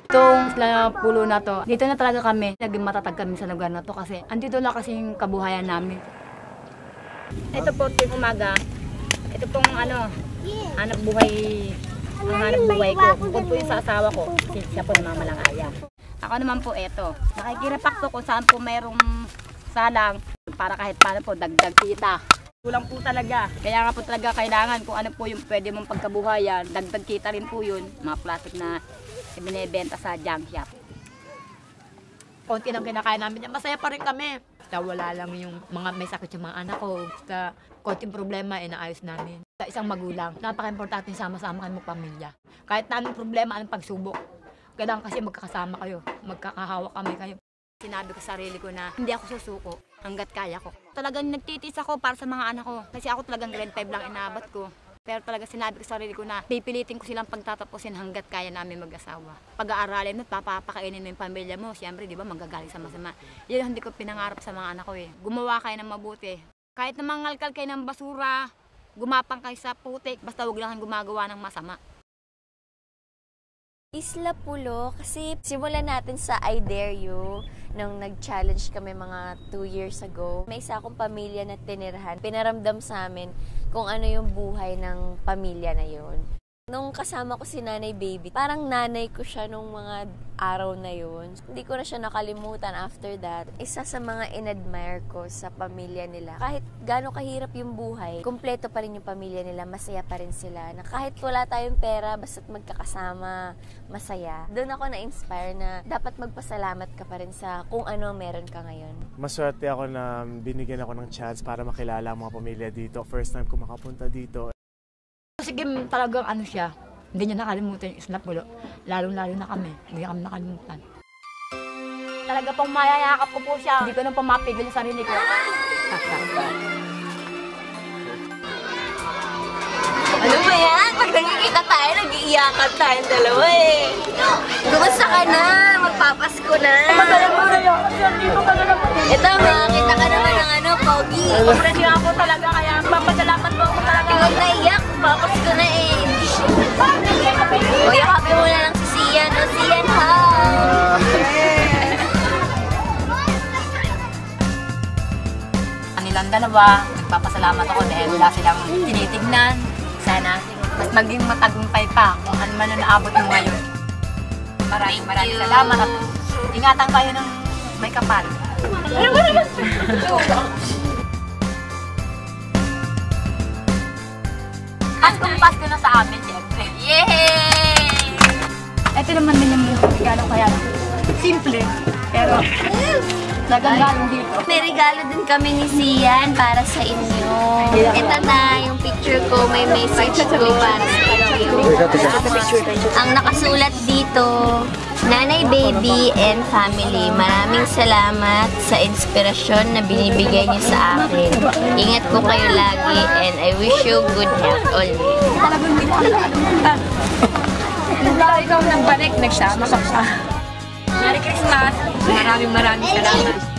Itong pulo na to, dito na talaga kami. Naging matatag kami sa lugar na to kasi andito na kasi yung kabuhayan namin. Ito po tuwing umaga, ito pong hanap buhay, ang hanap buhay ko. Bukod po yung sa asawa ko, siya po namamalangaya. Ako naman po ito, nakikirapak to kung saan po mayroong salang para kahit paano po dagdag kita. Kulang po talaga. Kaya nga po talaga kailangan kung ano po yung pwede mong pagkabuhayan, dagdag kita rin po yun, mga plastic na binibenta sa junk shop. Konti lang kinakain namin yan. Masaya pa rin kami. Wala lang yung mga may sakit yung mga anak ko. Sa konting problema, naayos namin. Sa isang magulang, napaka-importante sama-sama kayo magpamilya. Kahit na anong problema, anong pagsubok. Kailangan kasi magkakasama kayo. Magkakahawak kami kayo. Sinabi ko sa sarili ko na hindi ako susuko hanggat kaya ko. Talagang nagtitis ako para sa mga anak ko. Kasi ako talagang grade 5 lang inabot ko. Pero talaga sinabi ko sa sarili ko na pipilitin ko silang pagtatapusin hanggat kaya namin mag-asawa. Pag-aaralin mo, papapakainin mo yung pamilya mo. Siyempre, di ba, manggagaling sa masama. Yun hindi ko pinangarap sa mga anak ko eh. Gumawa kayo ng mabuti. Kahit na mangalkal kayo ng basura, gumapang kayo sa putik, basta huwag lang gumagawa ng masama. Isla Pulo, kasi simulan natin sa I Dare You nung nag-challenge kami mga 2 years ago. May isa akong pamilya na tinirahan. Pinaramdam sa amin kung ano yung buhay ng pamilya na yun. Nung kasama ko si Nanay Baby, parang nanay ko siya nung mga araw na yun. Hindi ko na siya nakalimutan after that. Isa sa mga in-admire ko sa pamilya nila. Kahit gaano kahirap yung buhay, kumpleto pa rin yung pamilya nila, masaya pa rin sila. Na kahit wala tayong pera, basta't magkakasama, masaya. Doon ako na-inspire na dapat magpasalamat ka pa rin sa kung ano meron ka ngayon. Maswerte ako na binigyan ako ng chance para makilala ang mga pamilya dito. First time ko makapunta dito. Sige, talagang siya, hindi niya nakalimutan yung Isla Pulo. Lalong-lalo na kami, hindi kami nakalimutan. Talaga pong mayayakap ko po siya. Hindi ko nang pamapigil sa sarili ko. Ano ba yan? Pag nakikita tayo, nag-iiyakan tayong dalawa eh. Kumusta ka na? Magpapasko na. Ito, makakita ka naman ng pogi. Pwede ako talaga, kaya papasalamat mo ako talaga. Huwag naiyak, magpapasko na eh. O, yakapin mo na lang si Sian. O, Sian, ha? Kanilang dalawa, nagpapasalamat ako dahil wala silang tinitignan. Sana mas maging matagumpay pa kung ano man ang naabot mo ngayon. Maraming salamat at ingatan kayo ng may kapal. Paskong-pasko na sa amin, siyempre. Yay! Ito naman din yung regalo kaya simple, pero nagangaling dito. May regalo din kami ni Sian para sa inyo. Ito na yung picture ko, may message ko para sa inyo. Ang nakasulat dito, Nanay Baby and Family, maraming salamat sa inspirasyon na binibigay niyo sa akin. Ingat ko kayo lagi and I wish you good health always. Talagang hindi ko nakalimutan. Ikaw nagbalik, nagsama ka pa. Merry Christmas! Maraming salamat.